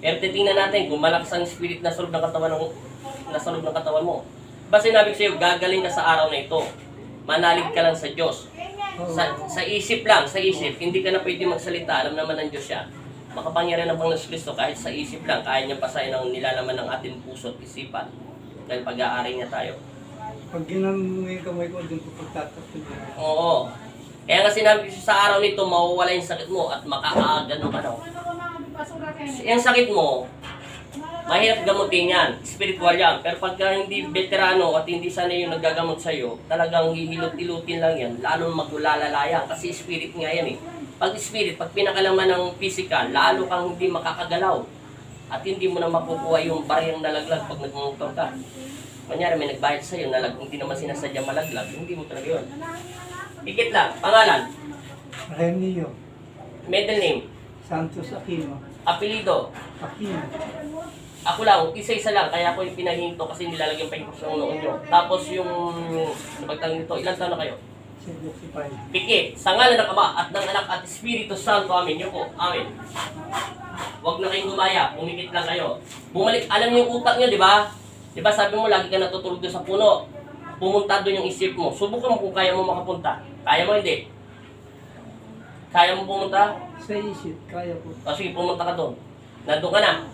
Pero titingnan natin kung malakas ang spirit na sa loob ng katawan nasa loob ng katawan mo. Basta sinabi ko sa'yo, gagaling ka sa araw na ito. Manalig ka lang sa Diyos. Sa isip lang, sa isip. Hindi ka na pwede magsalita. Alam naman ng Diyos yan. Makapangyarihan ng Panginoon Kristo kahit sa isip lang. Kaya niya pasahin ang nilalaman ng ating puso at isipan. Dahil pag-aari niya tayo. Pag ginanong mo yung kamay ko, doon ko pagtatakot niya. Oo. Kaya nga sinabi ko sa araw nito, mawawala yung sakit mo at makakagano ka daw. Yung sakit mo, mahirap gamutin yan. Spiritual yan. Pero pagka hindi veterano at hindi sanay yung naggagamot sa'yo, talagang hihilot-ilutin lang yan. Lalo maglulalala yan. Kasi spirit nga yan eh. Pag spirit, pag pinakalaman ng physical, lalo kang hindi makakagalaw. At hindi mo na makukuha yung bariyang nalaglag pag nagmumotor ka. Kunyari may nagbayad sa'yo, hindi naman sinasadya malaglag, hindi mo talaga yun. Ikit lang, pangalan, Renio, middle name, Santos Aquino, apelido. Aquino, Ako lang, isa-isa lang, kaya ako yung pinahinto kasi nilalagyan pa yung sa noon nyo. Tapos yung, sabagtang nito, ilang taon na kayo? 75. Pikit, sa ngalan ng Ama at ng Anak at Espiritu Santo, amin. Yun po, amin. Huwag na kayong gumaya, pumikit lang kayo. Bumalik, alam niyo yung utak niyo, di ba? Di ba sabi mo, lagi ka natutulog doon sa puno. Pumunta doon yung isip mo. Subukan mo kung kaya mo makapunta. Kaya mo hindi? Kaya mo pumunta? Sa isip, kaya ko. O sige, pumunta ka doon. Nandun ka na.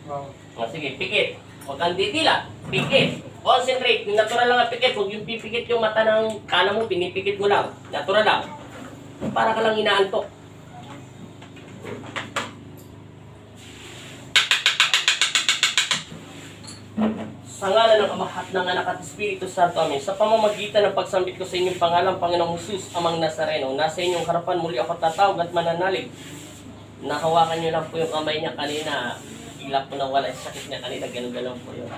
Wow. O sige, pikit. Huwag kang titila. Pikit. Concentrate. Natural lang ang pikit. Huwag yung pipikit yung mata ng kala mo, pinipikit mo lang. Natural lang. Para ka lang inaantok. Sa ngalan ng Ama at ng Anak at Espiritu Santo, amin. Sa pamamagitan ng pagsambit ko sa inyong pangalan, Panginoong Jesus, Amang Nazareno, nasa inyong harapan muli ako tatawag at mananalig. Nahawakan niyo lang po yung kamay niya kanina. Bigla po nawala yung sakit niya kanina. Ganun-ganun po yun.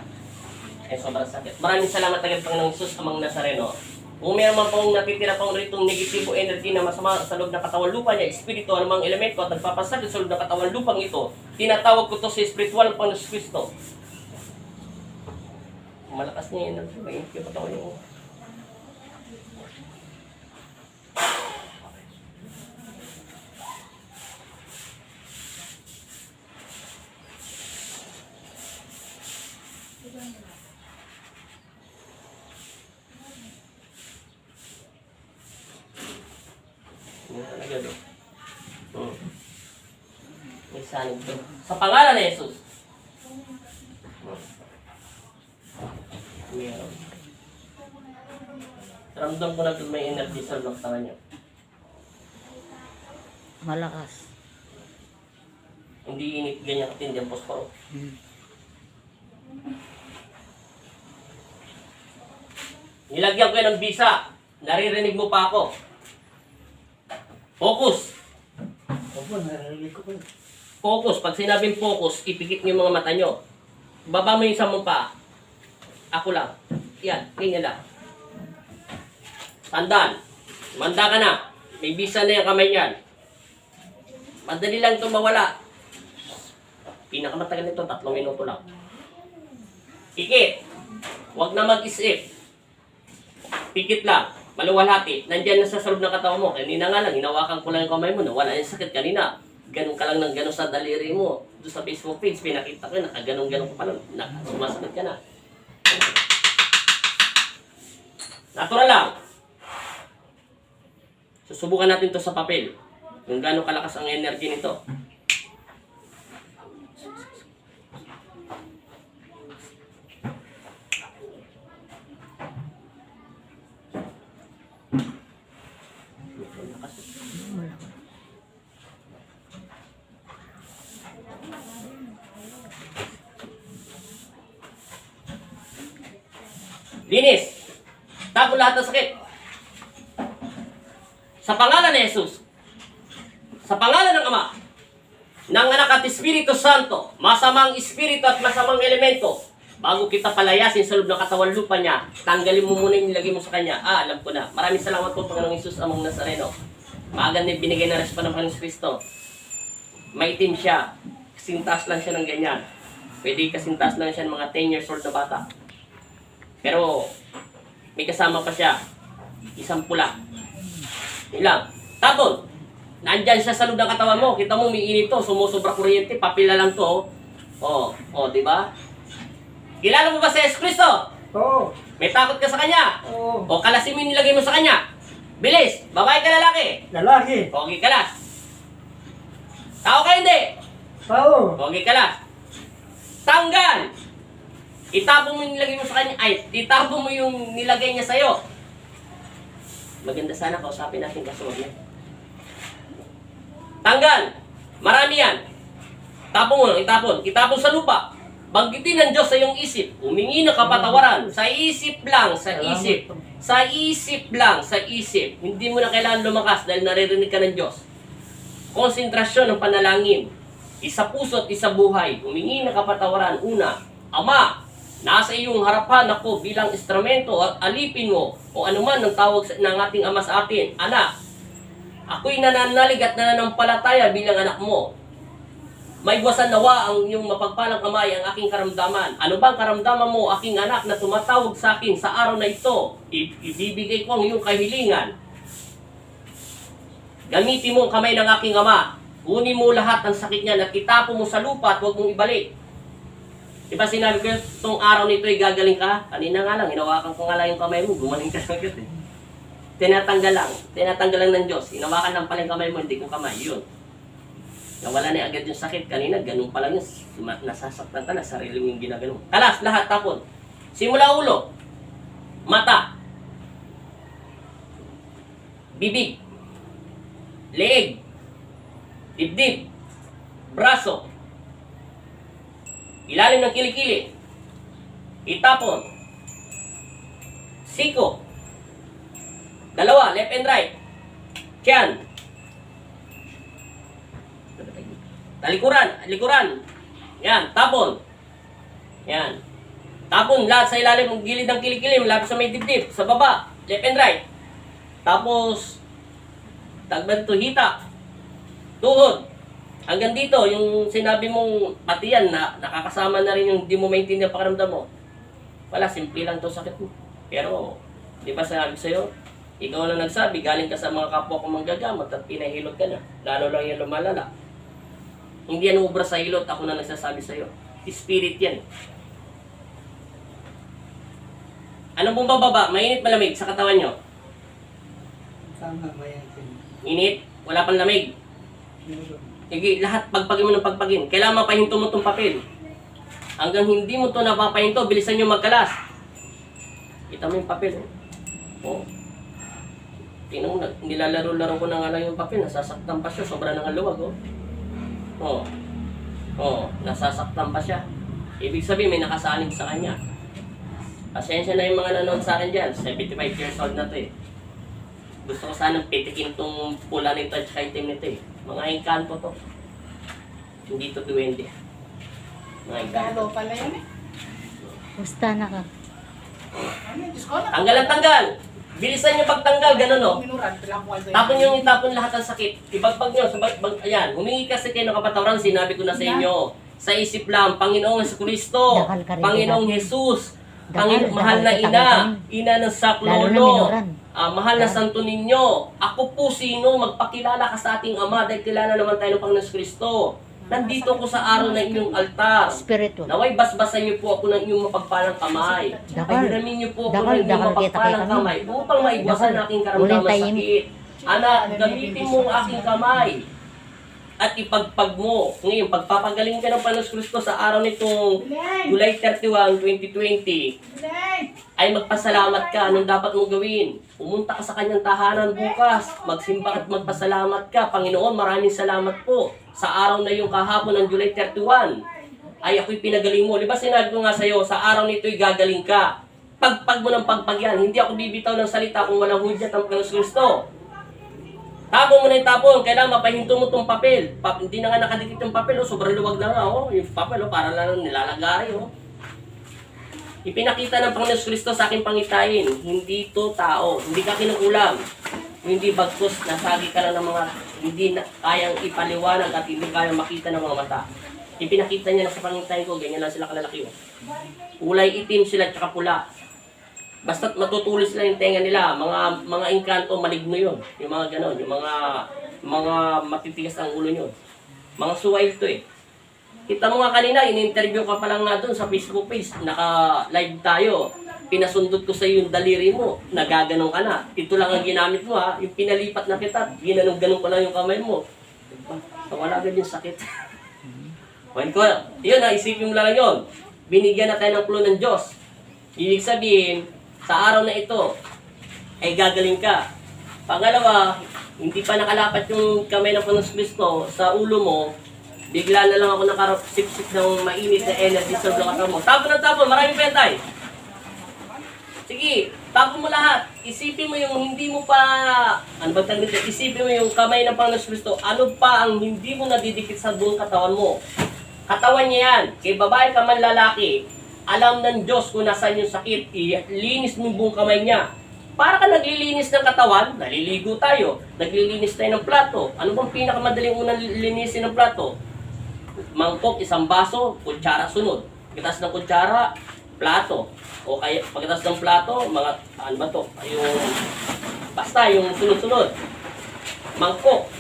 Eh, sobrang sakit. Maraming salamat agad, Panginoong Jesus, Amang Nazareno. Kung meron man pong natitira pang ritong negatibo energy na masama sa loob ng katawan lupa niya, espiritu, anumang elemento at nagpapasakit sa loob ng katawan lupang ito, tinatawag ko to sa espiritual ng Panginoong Kristo. Malakas niya yun. May init yung katawan niyo. Talaga doon. May sanig doon. Sa pangalan ni Jesus. Meron. Ramdam ko na doon may energy sa laktangan niyo. Malakas. Hindi init ganyan katindi ang posporo. Nilagyan ko yan ng bisa. Naririnig mo pa ako. Focus. Opo, narinig ko po. Focus. Pag sinabing focus, ipikit niyo yung mga mata niyo. Baba mo yung isang mong paa. Ako lang. Yan. Ganyan lang. Tandaan. Manda ka na. May bisa na yung kamay niyan. Madali lang ito mawala. Pinakamatagal nito, 3 minuto lang. Pikit. Huwag na mag-isip. Pikit lang. Maluwalhati. Nandyan na sa loob ng katawan mo. Kanina nga lang, hinawakan ko lang yung kamay mo. Nawala yung sakit kanina. Ganun ka lang ng ganun sa daliri mo. Doon sa Facebook page, pinakita ko, nakaganon-ganon ka pa lang. Sumasakit ka na. Natural lang. Susubukan natin to sa papel. Kung gaano kalakas ang energy nito. Linis. Tago lahat ng sakit. Sa pangalan ni Jesus. Sa pangalan ng Ama, ng Anak at Espiritu Santo, masamang espiritu at masamang elemento, bago kita palayasin sa loob ng katawan lupa niya, tanggalin mo muna yung nilagay mo sa kanya. Alam ko na. Maraming salamat po, Panginoong Jesus, Amang Nazareno. Maagan na binigay na respa ng Panginoong Kristo. Maitim siya. Kasintas lang siya ng ganyan. Pwede kasintas lang siya ng mga 10 years old na bata. Pero, may kasama pa siya. Isang pula. Ilang. Tapos, nandyan siya sa loob ng katawan mo. Kita mo, may init to. Sumusobra kuryente. Papila lang to. Di ba? Kilala mo ba si Jesus Cristo? Oo. May takot ka sa kanya? Oo. O kalasin mo yung nilagay mo sa kanya? Bilis! Babae ka lalaki? Lalaki. Pogi kalas. Tao ka hindi? Oo. Pogi kalas. Tanggal! Itapon mo yung nilagay mo sa kanya. Ay, itapon mo yung nilagay niya sa'yo. Maganda sana kausapin natin kasunod niya. Tanggal! Marami yan. Tapon mo lang, itapon. Itapon sa lupa. Banggitin ng Diyos sa iyong isip. Humingi ng kapatawaran. Sa isip lang, sa isip. Sa isip lang, sa isip. Hindi mo na kailangan lumakas dahil naririnig ka ng Diyos. Konsentrasyon ng panalangin. Isa puso at isa buhay. Humingi ng kapatawaran. Una, Ama, nasa iyong harapan ako bilang instrumento at alipin mo o anuman ang tawag ng ating Ama sa atin. Anak, ako'y nananalig at nananampalataya bilang anak mo. May buwasan nawa ang iyong mapagpalang kamay ang aking karamdaman. Ano bang karamdaman mo, aking anak, na tumatawag sa akin sa araw na ito? Ibibigay ko ang iyong kahilingan. Gamitin mo ang kamay ng aking ama. Kunin mo lahat ng sakit niya at itapon mo sa lupa at huwag mong ibalik. Diba sinabi ko, itong araw nito ay gagaling ka? Kanina nga lang, hinawakan ko nga lang yung kamay mo, gumaling ka agad eh. Tinatanggal lang ng Diyos. Hinawakan lang pala yung kamay mo, hindi ko kamay, yun. Nawala na agad yung sakit kanina, ganun pa lang yun. Nasasaktan ka na, sarili mo yung ginaganon. Kalas, lahat tapon. Simula ulo, mata, bibig, leeg, dibdib, braso, ilalim ng kilikili, itapon, siko, dalawa, left and right, tiyan, likuran. Yan, tapon. Yan. Tapon lahat sa ilalim ng gilid ng kilikili, malapit sa may dibdib, sa baba, left and right. Tapos tagban to hita. Tuhod. Hanggang dito, yung sinabi mong pati yan, na nakakasama na rin yung di mo maintindihan pakiramdam mo. Wala, simple lang to sakit mo. Pero, di ba sabi sa'yo, ikaw lang nagsabi, galing ka sa mga kapwa ko manggagamot at pinahilot ka na. Lalo lang yung lumalala. Hindi yan ubra sa hilot, ako na nagsasabi sa'yo. Spirit yan. Anong bumbababa? Mainit malamig sa katawan nyo? Sana mayakin. Init? Wala pang lamig? Sige, lahat pagpagin mo ng pagpagin. Kailangan mapahinto mo itong papel. Hanggang hindi mo ito napapahinto, bilisan nyo magkalas. Kita mo yung papel. Oh. Tingnan mo, nilalaro-laro ko na nga lang yung papel. Nasasaktan pa siya, sobra na nga luwag. Nasasaktan pa siya. Ibig sabihin, may nakasalig sa kanya. Pasensya na yung mga nanonood sa akin dyan. 75 years old na to eh. Gusto ko sanang pitikin tong pula nito at saka itim nito eh. Mga engkanto to. Hindi to duwende. Mga engkanto. Pala yun eh. Basta na ka. Tanggal ang tanggal! Bilisan niyo pagtanggal, ganun o. Tapon yung itapon lahat ng sakit. Ibagpag nyo, ayan, humingi kasi kayo ng kapatawaran, sinabi ko na sa inyo. Sa isip lang, Panginoong Jesucristo, Panginoong Jesus, mahal na ina ng saklolo, mahal na santo ninyo. Ako po sino, magpakilala ka sa ating Ama dahil kilala naman tayo ng Panginoong Jesucristo. Nandito ako sa araw ng inyong altar. Spiritual. Naway basbasan niyo po ako ng inyong mapagpalang kamay. Pahiramin niyo po ako ng inyong mapagpalang kamay upang maiwasan ang aking karamdaman sakit. Anak, gamitin mo ang aking kamay at ipagpag mo. Ngayon, pagpapagaling ka ng Panginoon Kristo sa araw nitong July 31, 2020, ay magpasalamat ka. Anong dapat mong gawin? Pumunta ka sa kanyang tahanan bukas. Magsimba at magpasalamat ka. Panginoon, maraming salamat po. Sa araw na yung kahapon ng July 31, ay ako'y pinagaling mo. Diba sinabi ko nga sa'yo, sa araw nito'y gagaling ka. Pagpag mo ng pagpag yan. Hindi ako bibitaw ng salita kung walang hudyat ng Panginoon Kristo. Tapon mo na yung tapon. Kailangan mapahinto mo itong papel. Hindi na nga nakadikit yung papel. Sobrang luwag na nga. Yung papel, para lang nilalagari. Ipinakita ng Panginoon Kristo sa aking pangitain. Hindi to tao. Hindi ka kinukulam. Hindi bagkus, nasagi ka lang ng mga hindi na kayang ipaliwanag at hindi kayang makita ng mga mata. Ipinakita niya na sa pangitain ko, ganyan lang sila kalalaki. Kulay itim sila at saka pula. Basta't matutuloy sila yung tenga nila, mga engkanto maligno yun. Yung mga ganon, yung mga matitigas ang ulo nyo. Mga suwail to eh. Kita mo nga kanina, in-interview ka pa lang nga doon sa Facebook page. Naka-live tayo. Pinasundot ko sa iyo yung daliri mo. Nagaganong ka na. Ito lang ang ginamit mo ha. Yung pinalipat na kita, ginanong-ganong ko lang yung kamay mo. Diba? So, wala agad yung sakit. Well, yun ha, isipin mo lang yun. Binigyan na tayo ng clue ng Diyos. Ibig sabihin, sa araw na ito, ay gagaling ka. Pangalawa, hindi pa nakalapat yung kamay ng Panginoon Kristo sa ulo mo, bigla na lang ako nakarapsip-sip ng mainit na energy sa katawan mo. Tapon ng tapon, maraming pentay. Sige, tapon mo lahat. Isipin mo yung hindi mo pa, ano ba tawag dito? Isipin mo yung kamay ng Panginoon Kristo, ano pa ang hindi mo nadidikit sa buong katawan mo. Katawan niya yan. Kay babae ka man lalaki, alam ng Diyos kung nasaan yung sakit. Ilinis mo yung buong kamay niya. Para ka naglilinis ng katawan, naliligo tayo. Naglilinis tayo ng plato. Ano bang pinakamadaling unang linisin ng plato? Mangkok, isang baso, kutsara sunod. Pagkatapos ng kutsara, plato. O kaya pagkatapos ng plato, mga, ano ba to? Basta yung sunod-sunod. Mangkok.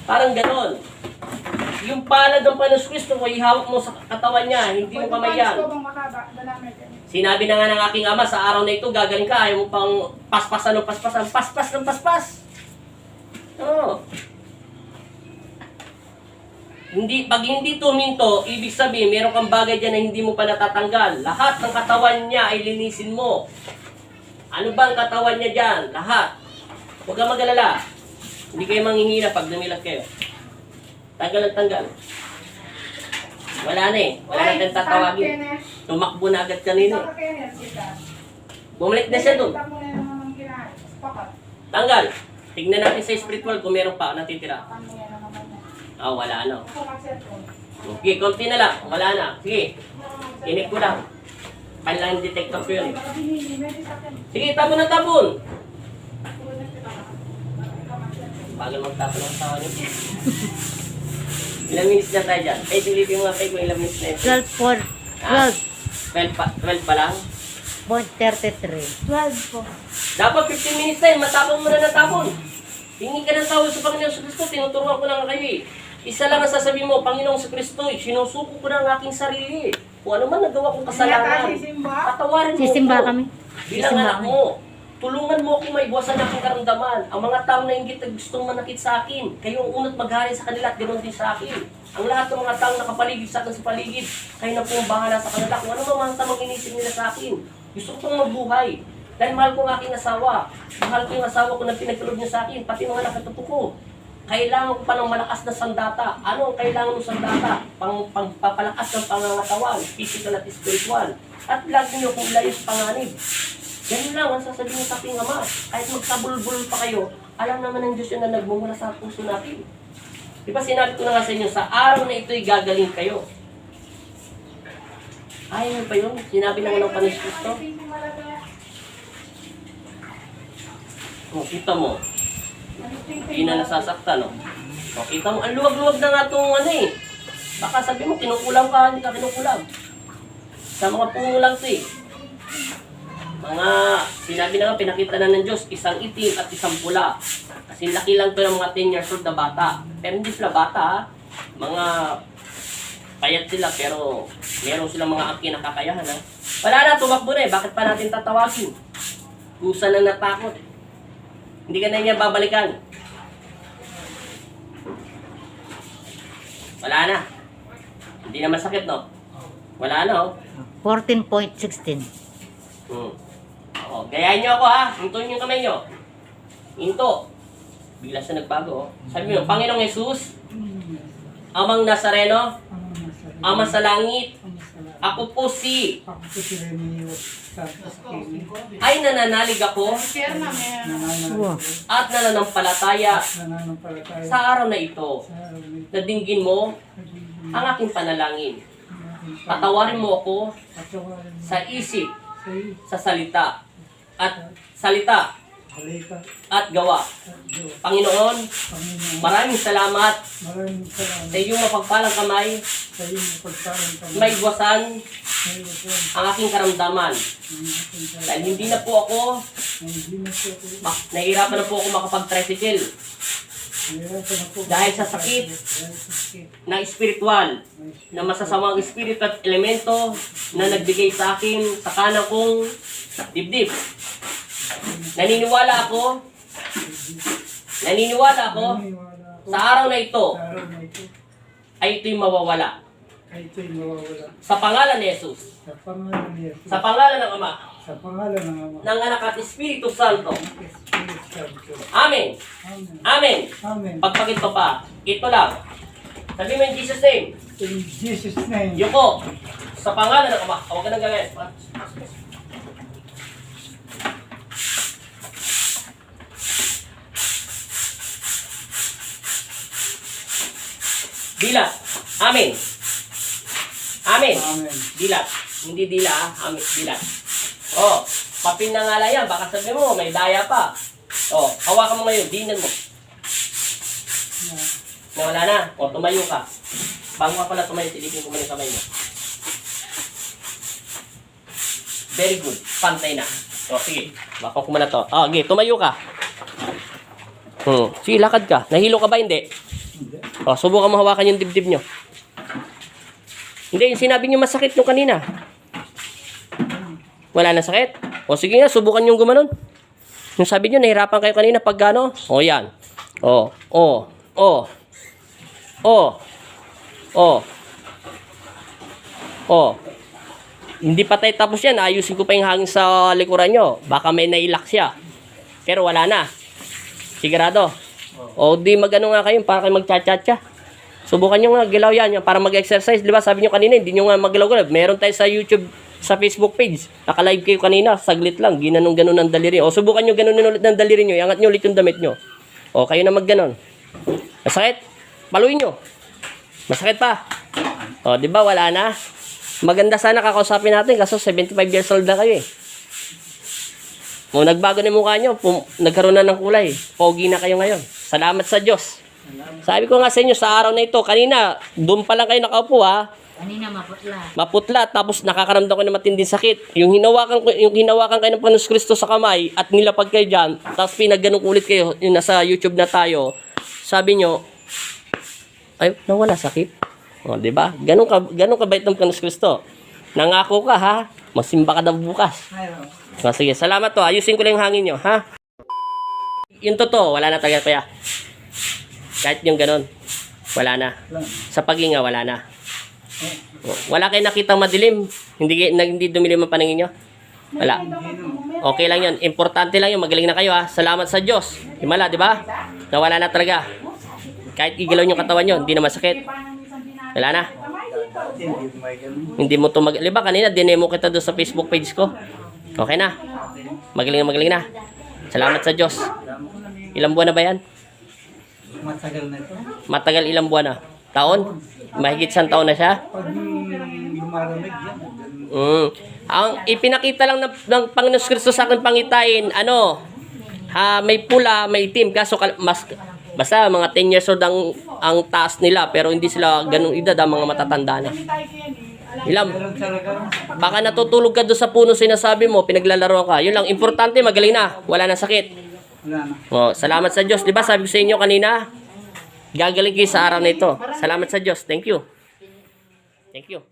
Parang ganon. Yung palad ng Panginoon Kristo mo, ihawak mo sa katawan niya, hindi mo kamay yan. Sinabi na nga ng aking ama, sa araw na ito, gagaling ka, ayaw mo pang paspasan ng paspasan, paspas ng paspas. Oo. Pag hindi tuminto, ibig sabihin, meron kang bagay dyan na hindi mo pa natatanggal. Lahat ng katawan niya ay linisin mo. Ano ba ang katawan niya dyan? Lahat. Huwag kang mag-alala. Hindi kayo manghihina pag dumilat kayo. Tanggal ang tanggal. Wala na eh. Wala na tayong tatawagin. Tumakbo na agad kanina eh. Bumalik na siya doon. Tanggal. Tignan natin sa spiritual kung meron pa natitira. Wala na. Okay, konti na lang. Wala na. Sige. Inik ko lang. Kailangan detector ko yun eh. Sige, tapon na tapon. Bagal magtapon ang tawa niyo. Ilang minutes na tayo dyan? Silipin mo nga tayo kung ilang minutes na yun. 12 pa lang? 12.33. 12 po. Dapat 15 minutes na yun, matapon mo na natapon. Tingin ka ng tawag sa Panginoon sa Kristo, tinuturuan ko lang kayo eh. Isa lang ang sasabihin mo, Panginoong sa Kristo, sinusuko ko na ang aking sarili. Kung ano man nagawa kong kasalanan, patawarin mo Sisimba ako. kami. Bilang Sisimba anak kami. mo. Tulungan mo akong maibuwasan ng aking karamdaman. Ang mga taong nainggit na gustong manakit sa akin, kayo ang unat maghari sa kanila at ganoon din sa akin. Ang lahat ng mga taong nakapaligid sa akin sa paligid, kayo na po ang bahala sa kanila. Kung ano man ang tamang inisip nila sa akin. Gusto ko pong mabuhay. Dahil mahal ko ang aking asawa. Mahal ko yung asawa ko na pinagkaloob niya sa akin, pati mga nakatuto ko. Kailangan ko pa ng malakas na sandata. Ano ang kailangan ng sandata? Papalakas ng pangangatawan, physical at spiritual. At lagi niyo kung layo sa panganib. Ganun lang ang sasabihin sa ating Ama. Kahit magkabulbul pa kayo, alam naman ng Diyos yun na nagmumula sa puso natin. Di ba sinabi ko na nga sa inyo, sa araw na ito'y gagaling kayo. Ayaw pa yun. Sinabi na nga ng Panginoon Kristo. Kita mo. Hindi na nasasaktan, no? Kita mo, ang luwag-luwag na nga itong ano eh. Baka sabi mo, kinukulam ka, hindi ka kinukulam. Sa mga puno lang ito eh. Sinabi na nga, pinakita na ng Diyos, isang itim at isang pula. Kasi laki lang ito ng mga 10 years old na bata. Pero hindi sila bata, ha? Mga payat sila, pero meron silang mga angkin na kakayahan, ha? Wala na, tumakbo na eh. Bakit pa natin tatawagin? Kusa na natakot. Hindi ka na niya babalikan. Wala na. Hindi na masakit, no? Wala na, oh. 14.16. Gayahin niyo ako, ha? Hintuin yung kamay niyo. Hinto. Bigla siya nagbago, oh. Sabi mo, Panginoong Jesus, Amang Nazareno, Ama sa langit, ako po si Remio Santos Kini. ay nananalig ako at nananampalataya sa araw na ito. Nadinggin mo ang aking panalangin. Patawarin mo ako sa isip, sa salita, at gawa. Panginoon, maraming salamat sa iyong mapagpalang kamay, maigwasan ang aking karamdaman. Dahil hindi na po ako, nahihirapan na po ako makapag-tricycle. Dahil sa sakit na spiritual, na masasamang espiritu at elemento na nagbigay sa akin sa kanang kong dibdib. Naniniwala ako sa araw na ito ay ito'y mawawala. Sa pangalan ni Jesus, Sa pangalan ni Jesus. sa pangalan ng Ama, Sa pangalan ng Ama. ng Anak at Espiritu Santo. Espiritu Santo. Amen. Amen. Amen. Amen. Pagpakito pa, ito lang. Sabi mo in Jesus' name, In Jesus' name. Yuko, sa pangalan ng Ama, huwag ka nang gawin. Dilat. Amen. Amen. Amen. Dilat. Hindi dila, amen. Dilat. Oh, papinangala yan. Baka sabi mo, may daya pa. Oh, hawakan mo ngayon. Dinan mo. Nawala na. O, tumayo ka. Bago ka pala tumayo, silipin ko muna yung kamay mo. Very good. Pantay na. O, sige. Bako ko muna to. O, okay. Tumayo ka. Sige, lakad ka. Nahilo ka ba? Hindi. O, subukan mo hawakan yung dibdib nyo. Hindi, yung sinabi nyo masakit nung kanina. Wala na sakit? O, sige nga, subukan yung gumanon. Yung sabi nyo, nahirapan kayo kanina pag gano. O, yan. O. Hindi patay tapos yan. Ayusin ko pa yung hangin sa likuran nyo. Baka may nailak siya. Pero wala na. Sigurado. O di magano nga kayo para kayo magcha-cha-cha. Subukan nyo nga, gilaw yan para mag-exercise. Di ba sabi nyo kanina, hindi nyo nga mag-gilaw-gilaw. Meron tayo sa YouTube, sa Facebook page. Naka-live kayo kanina, saglit lang. Ginanong-ganon ng daliri. O subukan nyo ganunin ulit ng daliri nyo. Iangat nyo ulit yung damit nyo. O kayo na mag-ganon. Masakit? Paluin nyo. Masakit pa. O di ba wala na? Maganda sana kakausapin natin kaso 75 years old na kayo eh. Kung nagbago na yung mukha nyo, nagkaroon na ng kulay. Pogi na kayo ngayon. Salamat sa Diyos. Sabi ko nga sa inyo, sa araw na ito, kanina, doon pa lang kayo nakaupo ha. Kanina maputla. Maputla, tapos nakakaramdam ko ng matinding sakit. Yung hinawakan kayo ng Panginoon Kristo sa kamay at nilapag kayo dyan, tapos pinagganong ulit kayo, yung nasa YouTube na tayo, sabi nyo, ay, nawala sakit. O, di ba? Ganun ka bait ng Panginoon Kristo. Nangako ka ha, magsimba ka daw bukas. O, sige, salamat to. Ayusin ko lang yung hangin nyo, ha? Yung totoo, wala na talaga kaya. Kahit yung ganun, wala na. Sa paghinga, wala na. Wala kayo nakitang madilim. Hindi dumilim ang paningin nyo. Wala. Okay lang yun. Importante lang yun. Magaling na kayo, ha? Salamat sa Diyos. Himala, di ba? Nawala na talaga. Kahit igalaw yung katawan nyo, hindi na masakit. Wala na. Hindi mo ito di ba kanina, dinemo kita doon sa Facebook page ko. Okay na. Magaling na. Salamat sa Diyos. Ilang buwan na ba yan? Matagal na ito. Matagal ilang buwan na? Taon? Mahigit 100 taon na siya? Pag lumaramig yan. Ang ipinakita lang ng Panginoon Kristo sa akin pangitain, may pula, may itim, kaso basta mga 10 years old ang taas nila, pero hindi sila ganung edad, ang mga matatanda na. Ilam, baka natutulog ka doon sa puno sinasabi mo, pinaglalaro ka. Yun lang, importante, magaling na, wala na sakit. Wala na. Oh, salamat sa Diyos. Di ba sabi ko sa inyo kanina, gagaling kayo sa araw na ito. Salamat sa Diyos. Thank you. Thank you.